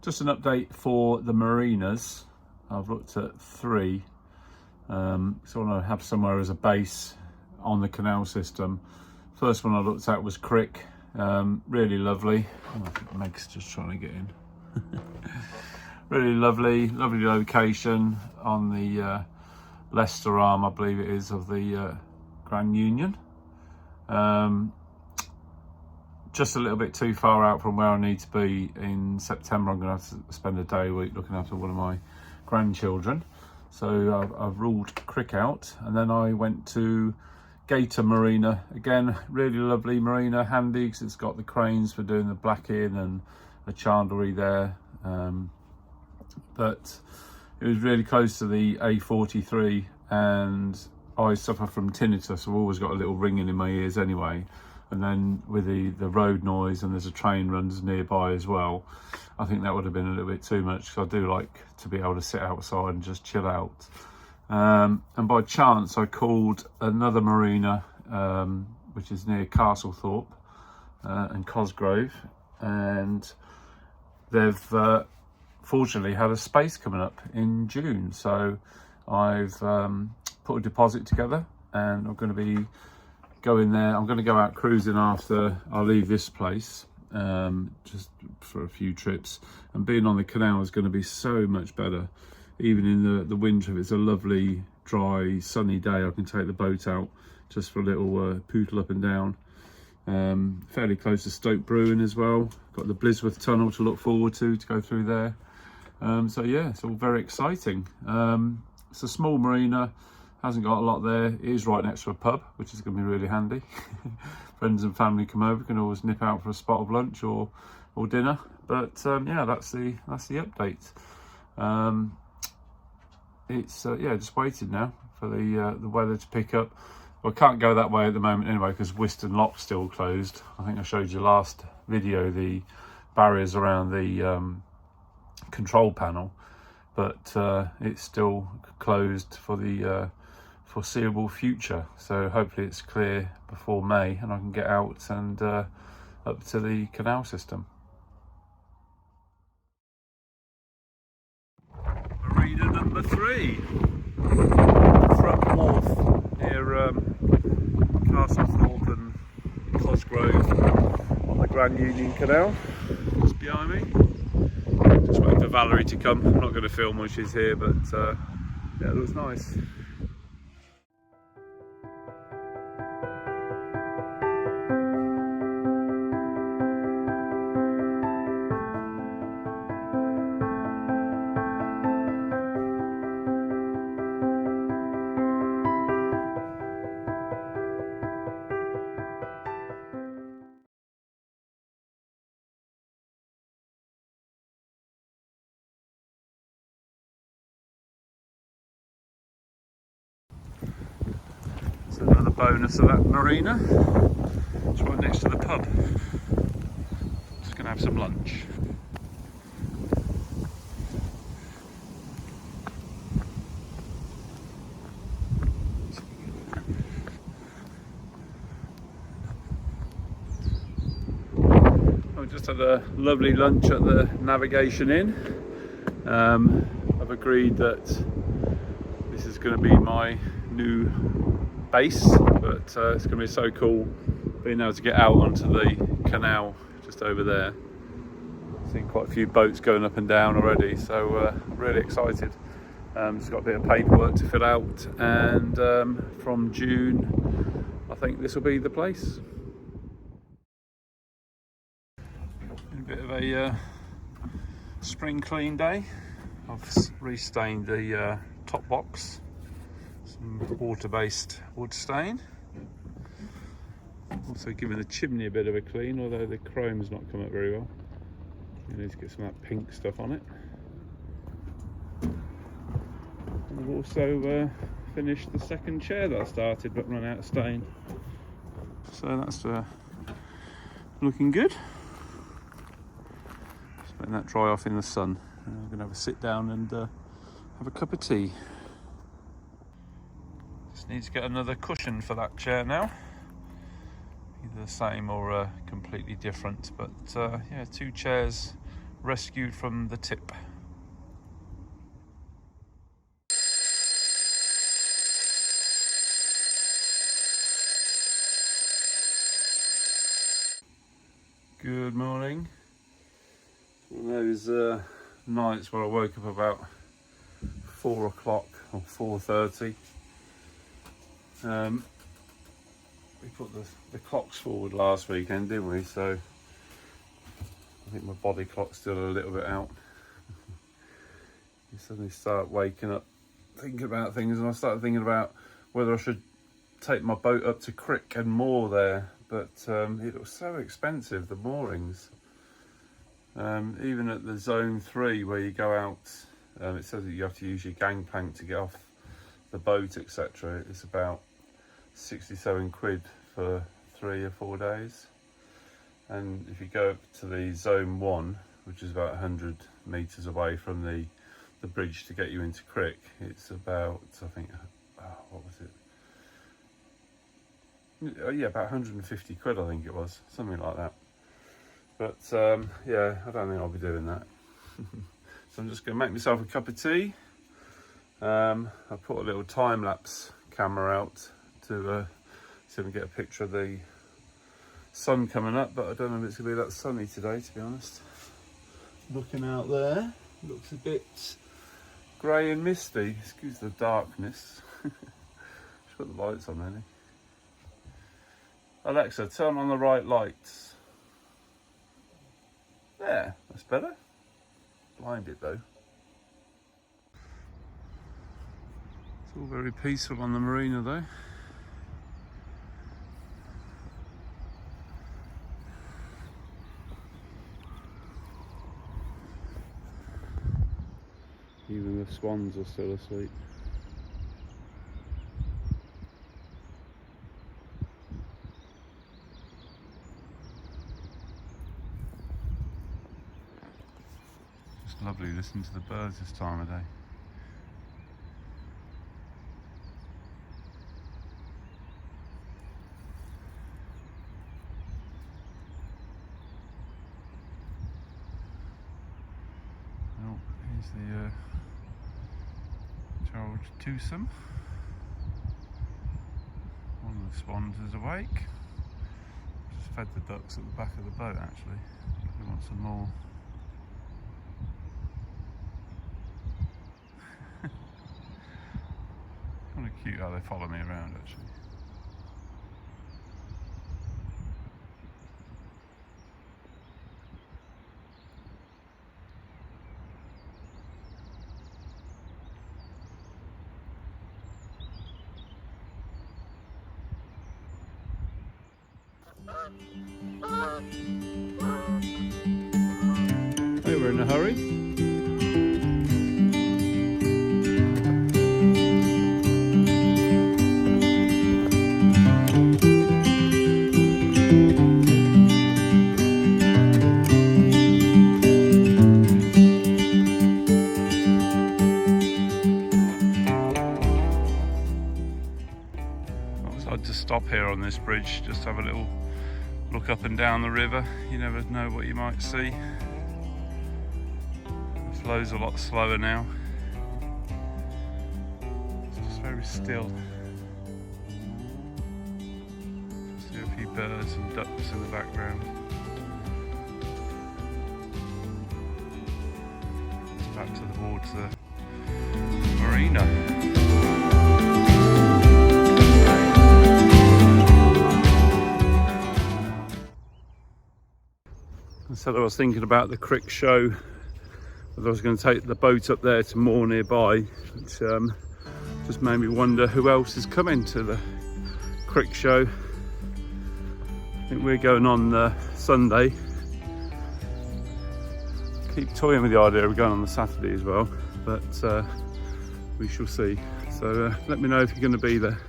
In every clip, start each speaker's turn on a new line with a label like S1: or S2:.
S1: Just an update for the marinas. I've looked at 3. So I want to have somewhere as a base on the canal system. First one I looked at was Crick. Really lovely. Oh, I think Meg's just trying to get in. Really lovely location on the Leicester arm, I believe it is, of the Grand Union. Just a little bit too far out from where I need to be. In September I'm going to have to spend a day a week looking after one of my grandchildren, so I've ruled Crick out. And then I went to Gator Marina, again really lovely marina, handy because it's got the cranes for doing the black in and the chandlery there, but it was really close to the A43 and I suffer from tinnitus. I've always got a little ringing in my ears anyway, and then with the road noise, and there's a train runs nearby as well, I think that would have been a little bit too much, because I do like to be able to sit outside and just chill out. And by chance I called another marina which is near Castlethorpe and Cosgrove, and they've fortunately had a space coming up in June, so I've put a deposit together and I'm going to be going there. I'm going to go out cruising after I leave this place, just for a few trips, and being on the canal is going to be so much better. Even in the winter, if it's a lovely dry sunny day, I can take the boat out just for a little poodle up and down. Fairly close to Stoke Brewing as well. Got the Blisworth Tunnel to look forward to go through there. So yeah, it's all very exciting. It's a small marina, hasn't got a lot there. It is right next to a pub, which is going to be really handy. Friends and family come over, can always nip out for a spot of lunch or dinner. But yeah, that's the update. It's yeah, just waiting now for the weather to pick up. Well, I can't go that way at the moment anyway, because Whiston Lock's still closed. I think I showed you last video the barriers around the control panel, but it's still closed for the foreseeable future. So hopefully it's clear before May and I can get out and up to the canal system. Marina number 3, Front Wharf, near Castlethorpe and Cosgrove on the Grand Union Canal, just behind me. Just waiting for Valerie to come. I'm not going to film when she's here, but yeah, it looks nice. So another bonus of that marina, it's right next to the pub. Just going to have some lunch. I just had a lovely lunch at the Navigation Inn. I've agreed that this is going to be my new base, but it's going to be so cool being able to get out onto the canal just over there. I've seen quite a few boats going up and down already, so I'm really excited. It's got a bit of paperwork to fill out, and from June I think this will be the place. A bit of a spring clean day. I've restained the top box, some water-based wood stain. Also giving the chimney a bit of a clean, although the chrome's not come up very well. You need to get some of that pink stuff on it. And I've also finished the second chair that I started but run out of stain. So that's looking good. Just letting that dry off in the sun. I'm going to have a sit down and have a cup of tea. Just need to get another cushion for that chair now. Either the same or completely different, but yeah, 2 chairs rescued from the tip. Good morning. One of those nights where I woke up about 4 o'clock or 4:30. We put the clocks forward last weekend, didn't we? So I think my body clock's still a little bit out. You suddenly start waking up thinking about things, and I started thinking about whether I should take my boat up to Crick and moor there, but it was so expensive, the moorings. Even at the zone 3 where you go out, it says that you have to use your gangplank to get off the boat, etc. It's about 67 quid for 3 or 4 days. And if you go up to the zone 1, which is about 100 metres away from the bridge to get you into Crick, it's about, I think, what was it? Oh, yeah, about 150 quid, I think it was, something like that. But yeah, I don't think I'll be doing that. So I'm just going to make myself a cup of tea. I put a little time-lapse camera out to see if I can get a picture of the sun coming up, but I don't know if it's going to be that sunny today, to be honest. Looking out there, looks a bit grey and misty. Excuse the darkness. Just put the lights on, really. Alexa, turn on the right lights. There, that's better. Blinded though. It's all very peaceful on the marina though. Even the swans are still asleep. Just lovely listening to the birds this time of day. Oh, here's the Gerald twosome. One of the swans is awake. Just fed the ducks at the back of the boat actually. We want some more. Kind of cute how they follow me around actually. Hey, we're in a hurry. I'd just stop here on this bridge, just have a little look up and down the river. You never know what you might see. The flow's a lot slower now. It's just very still. See a few birds and ducks in the background. It's back towards the marina. So I was thinking about the Crick show, whether I was going to take the boat up there to moor nearby, which just made me wonder who else is coming to the Crick show. I think we're going on Sunday. Keep toying with the idea of going on the Saturday as well, but we shall see. So let me know if you're going to be there.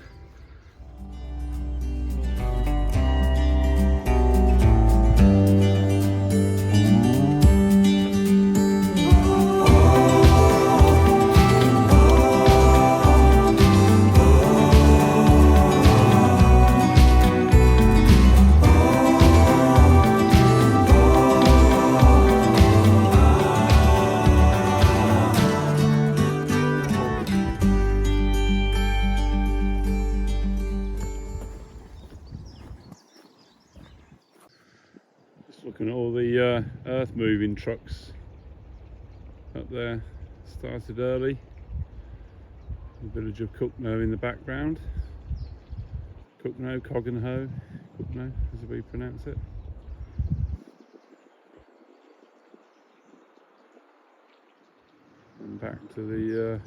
S1: Looking at all the earth moving trucks up there. Started early. The village of Cookno in the background. Cookno, Coggenho, Cookno is the way you pronounce it. And back to the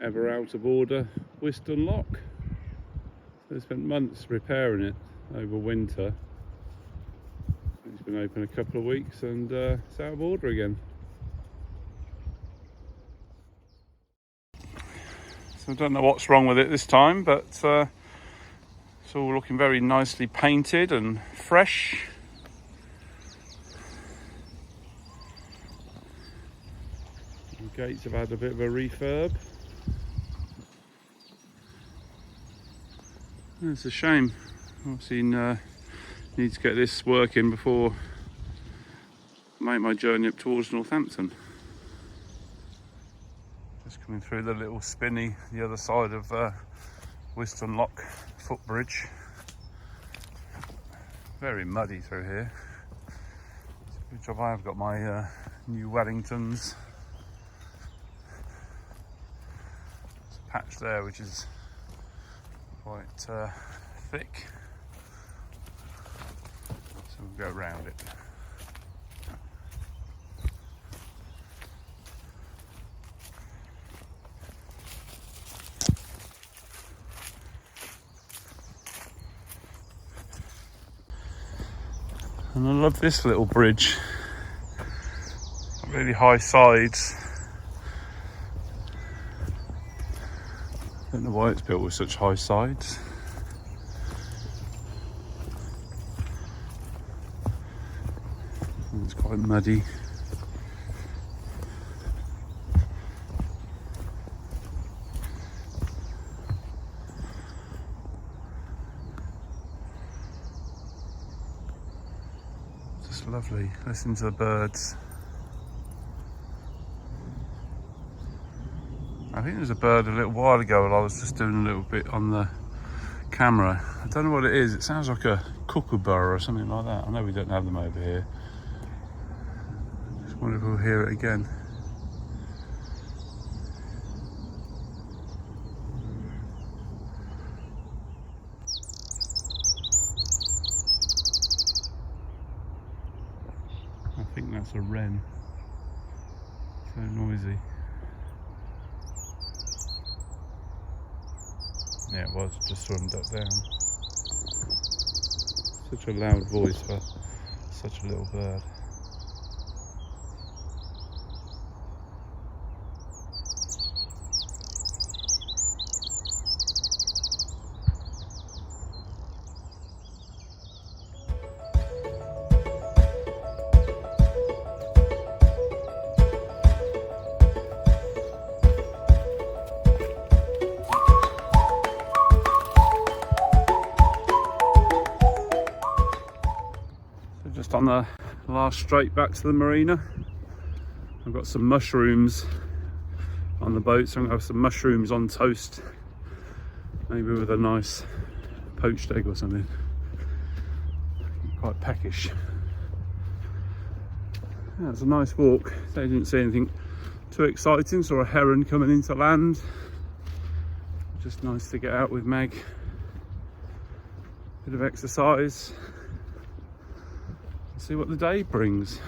S1: ever out of order Whiston Lock. So they spent months repairing it over winter. It's been open a couple of weeks and it's out of order again. So I don't know what's wrong with it this time, but it's all looking very nicely painted and fresh. The gates have had a bit of a refurb. It's a shame. Obviously need to get this working before I make my journey up towards Northampton. Just coming through the little spinney, the other side of Whiston Lock Footbridge. Very muddy through here. Good job I have got my new Wellingtons. There's a patch there which is quite thick. So we'll go around it. And I love this little bridge. Really high sides. Don't know why it's built with such high sides. It's quite muddy. Just lovely. Listen to the birds. I think there was a bird a little while ago and I was just doing a little bit on the camera. I don't know what it is. It sounds like a kookaburra or something like that. I know we don't have them over here. Just wonder if we'll hear it again. I think that's a wren. So noisy. Yeah, it was, just swummed up down. Such a loud voice for such a little bird. Just on the last straight back to the marina. I've got some mushrooms on the boat, so I'm going to have some mushrooms on toast, maybe with a nice poached egg or something. Quite peckish. Yeah, it's a nice walk. They didn't see anything too exciting. Saw a heron coming into land. Just nice to get out with Meg. Bit of exercise. See what the day brings.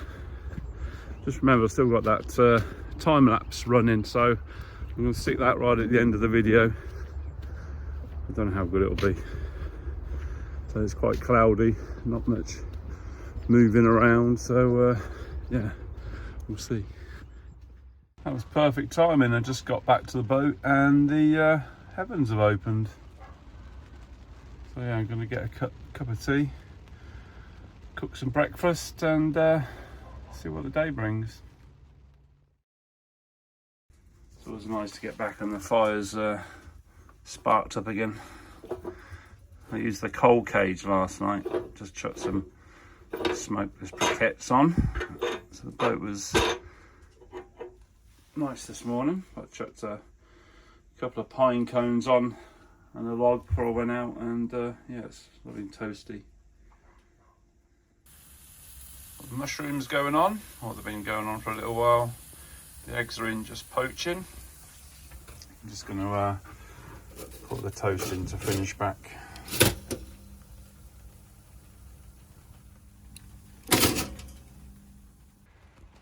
S1: Just remember, I've still got that time lapse running, so I'm going to stick that right at the end of the video. I don't know how good it'll be. So it's quite cloudy, not much moving around, so yeah, we'll see. That was perfect timing. I just got back to the boat and the heavens have opened. So yeah, I'm going to get a cup of tea, cook some breakfast and see what the day brings. It's always nice to get back and the fire's sparked up again. I used the coal cage last night, just chucked some smokeless briquettes on. So the boat was nice this morning. I chucked a couple of pine cones on and a log before I went out, and yeah, it's lovely and toasty. The mushrooms going on, or they've been going on for a little while. The eggs are in just poaching. I'm just going to put the toast in to finish back.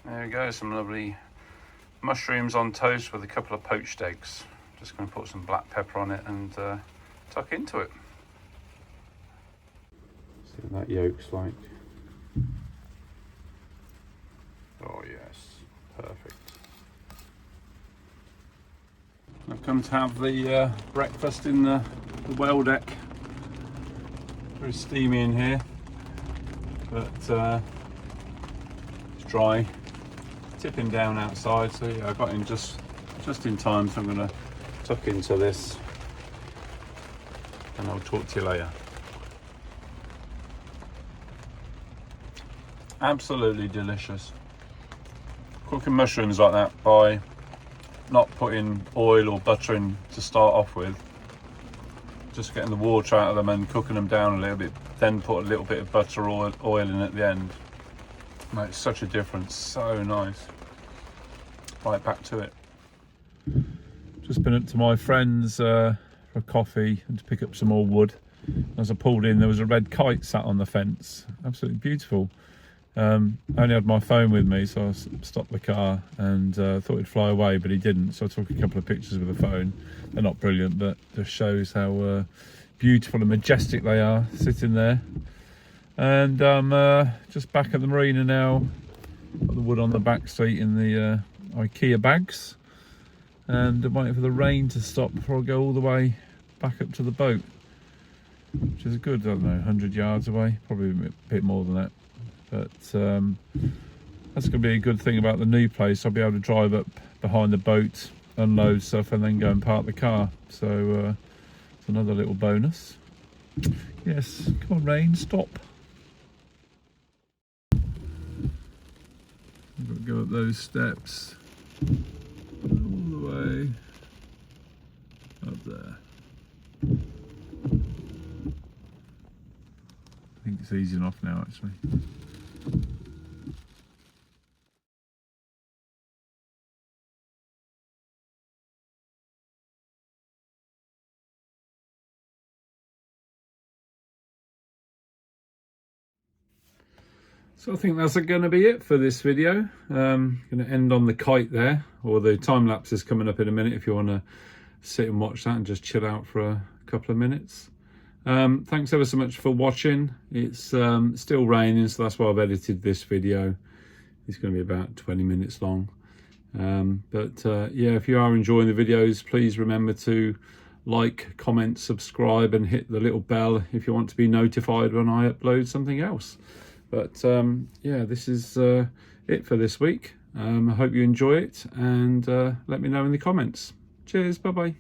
S1: There we go, some lovely mushrooms on toast with a couple of poached eggs. Just going to put some black pepper on it and tuck into it. See what that yolk's like. Oh yes, perfect. I've come to have the breakfast in the well deck. Very steamy in here, but it's dry. Tipping down outside, so yeah, I got in just in time, so I'm going to tuck into this and I'll talk to you later. Absolutely delicious. Cooking mushrooms like that by not putting oil or butter in to start off with, just getting the water out of them and cooking them down a little bit, then put a little bit of butter or oil in at the end. Makes such a difference, so nice. Right, back to it. Just been up to my friend's for a coffee and to pick up some more wood. As I pulled in, there was a red kite sat on the fence. Absolutely beautiful. I only had my phone with me, so I stopped the car and thought it'd fly away, but he didn't. So I took a couple of pictures with the phone. They're not brilliant, but just shows how beautiful and majestic they are sitting there. And I'm just back at the marina now. Got the wood on the back seat in the IKEA bags, and I'm waiting for the rain to stop before I go all the way back up to the boat, which is a good, I don't know, 100 yards away, probably a bit more than that. But that's going to be a good thing about the new place. I'll be able to drive up behind the boat, unload stuff, and then go and park the car. So it's another little bonus. Yes, come on rain, stop. I've got to go up those steps all the way up there. I think it's easy enough now, actually. So I think that's going to be it for this video. Going to end on the kite there, or the time lapse is coming up in a minute if you want to sit and watch that and just chill out for a couple of minutes. Thanks ever so much for watching. It's still raining, so that's why I've edited this video. It's going to be about 20 minutes long. Yeah, if you are enjoying the videos, please remember to like, comment, subscribe and hit the little bell if you want to be notified when I upload something else. But yeah, this is it for this week. I hope you enjoy it, and let me know in the comments. Cheers, bye bye.